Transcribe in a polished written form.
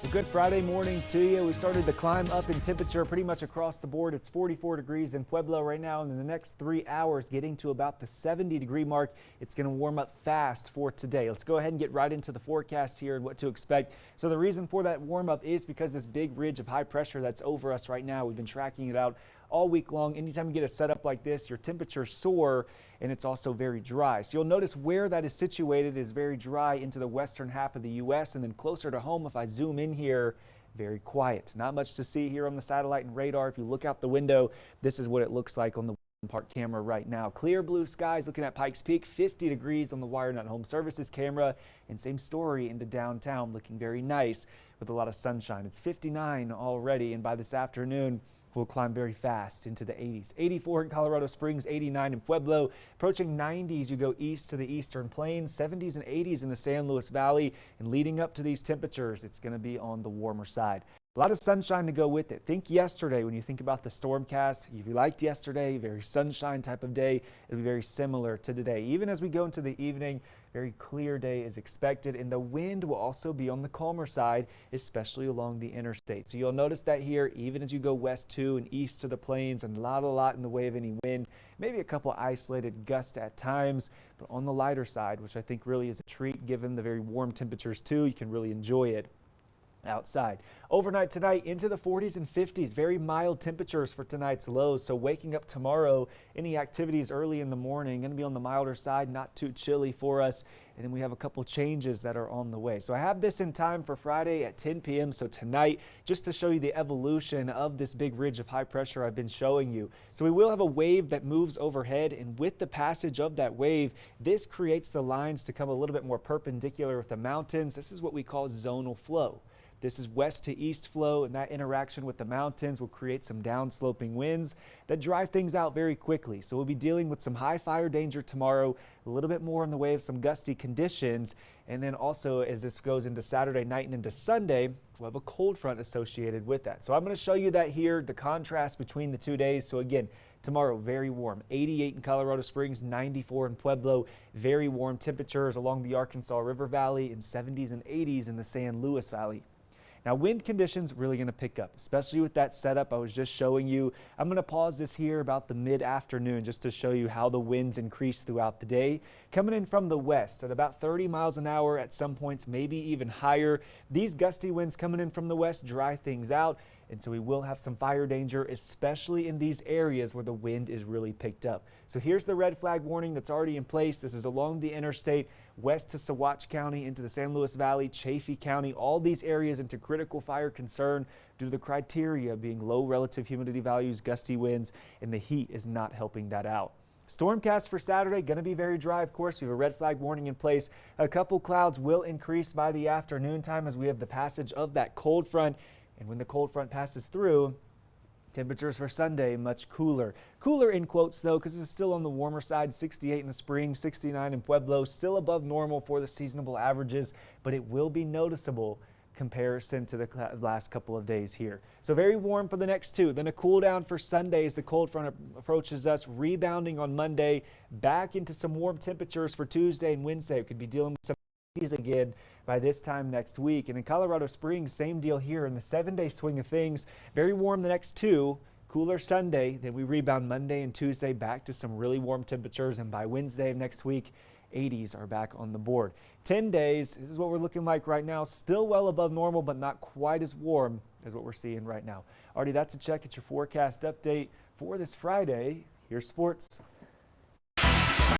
Well, good Friday morning to you. We started to climb up in temperature pretty much across the board. It's 44 degrees in Pueblo right now, and in the next 3 hours, getting to about the 70-degree mark. It's going to warm up fast for today. Let's go ahead and get right into the forecast here and what to expect. So the reason for that warm up is because this big ridge of high pressure that's over us right now, we've been tracking it out all week long. Anytime you get a setup like this, your temperatures soar, and it's also very dry. So you'll notice where that is situated is very dry into the western half of the U.S. and then closer to home, if I zoom in here, very quiet. Not much to see here on the satellite and radar. If you look out the window, this is what it looks like on the Park camera right now. Clear blue skies looking at Pikes Peak, 50 degrees on the WireNut Home Services camera, and same story into downtown, looking very nice with a lot of sunshine. It's 59 already, and by this afternoon, we'll climb very fast into the 80s. 84 in Colorado Springs, 89 in Pueblo, approaching 90s. You go east to the eastern plains, 70s and 80s in the San Luis Valley, and leading up to these temperatures, it's going to be on the warmer side. A lot of sunshine to go with it. Think yesterday when you think about the stormcast. If you liked yesterday, very sunshine type of day, it'll be very similar to today. Even as we go into the evening, very clear day is expected, and the wind will also be on the calmer side, especially along the interstate. So you'll notice that here, even as you go west to and east to the plains, and not a lot in the way of any wind, maybe a couple isolated gusts at times, but on the lighter side, which I think really is a treat given the very warm temperatures too. You can really enjoy it outside. Overnight tonight into the 40s and 50s, very mild temperatures for tonight's lows. So waking up tomorrow, any activities early in the morning going to be on the milder side, not too chilly for us. And then we have a couple changes that are on the way. So I have this in time for Friday at 10 p.m. So tonight, just to show you the evolution of this big ridge of high pressure I've been showing you. So we will have a wave that moves overhead, and with the passage of that wave, this creates the lines to come a little bit more perpendicular with the mountains. This is what we call zonal flow. This is west to east flow, and that interaction with the mountains will create some downsloping winds that drive things out very quickly. So we'll be dealing with some high fire danger tomorrow, a little bit more in the way of some gusty conditions. And then also, as this goes into Saturday night and into Sunday, we'll have a cold front associated with that. So I'm going to show you that here, the contrast between the 2 days. So again, tomorrow, very warm, 88 in Colorado Springs, 94 in Pueblo, very warm temperatures along the Arkansas River Valley, and 70s and 80s in the San Luis Valley. Now, wind conditions really going to pick up, especially with that setup I was just showing you. I'm going to pause this here about the mid-afternoon just to show you how the winds increase throughout the day. Coming in from the west at about 30 miles an hour at some points, maybe even higher. These gusty winds coming in from the west dry things out, and so we will have some fire danger, especially in these areas where the wind is really picked up. So here's the red flag warning that's already in place. This is along the interstate west to Saguache County into the San Luis Valley, Chaffee County, all these areas into critical fire concern due to the criteria being low relative humidity values, gusty winds, and the heat is not helping that out. Stormcast for Saturday, going to be very dry, of course. We have a red flag warning in place. A couple clouds will increase by the afternoon time as we have the passage of that cold front. And when the cold front passes through, temperatures for Sunday much cooler. Cooler in quotes though, because it's still on the warmer side, 68 in the spring, 69 in Pueblo, still above normal for the seasonable averages, but it will be noticeable comparison to the last couple of days here. So very warm for the next two. Then a cool down for Sunday as the cold front approaches us, rebounding on Monday, back into some warm temperatures for Tuesday and Wednesday. We could be dealing with some again by this time next week. And in Colorado Springs, same deal here in the 7-day swing of things. Very warm the next two, cooler Sunday, then we rebound Monday and Tuesday back to some really warm temperatures, and by Wednesday of next week, 80s are back on the board. 10 days, this is what we're looking like right now. Still well above normal, but not quite as warm as what we're seeing right now. Artie, that's a check at your forecast update for this Friday. Here's sports.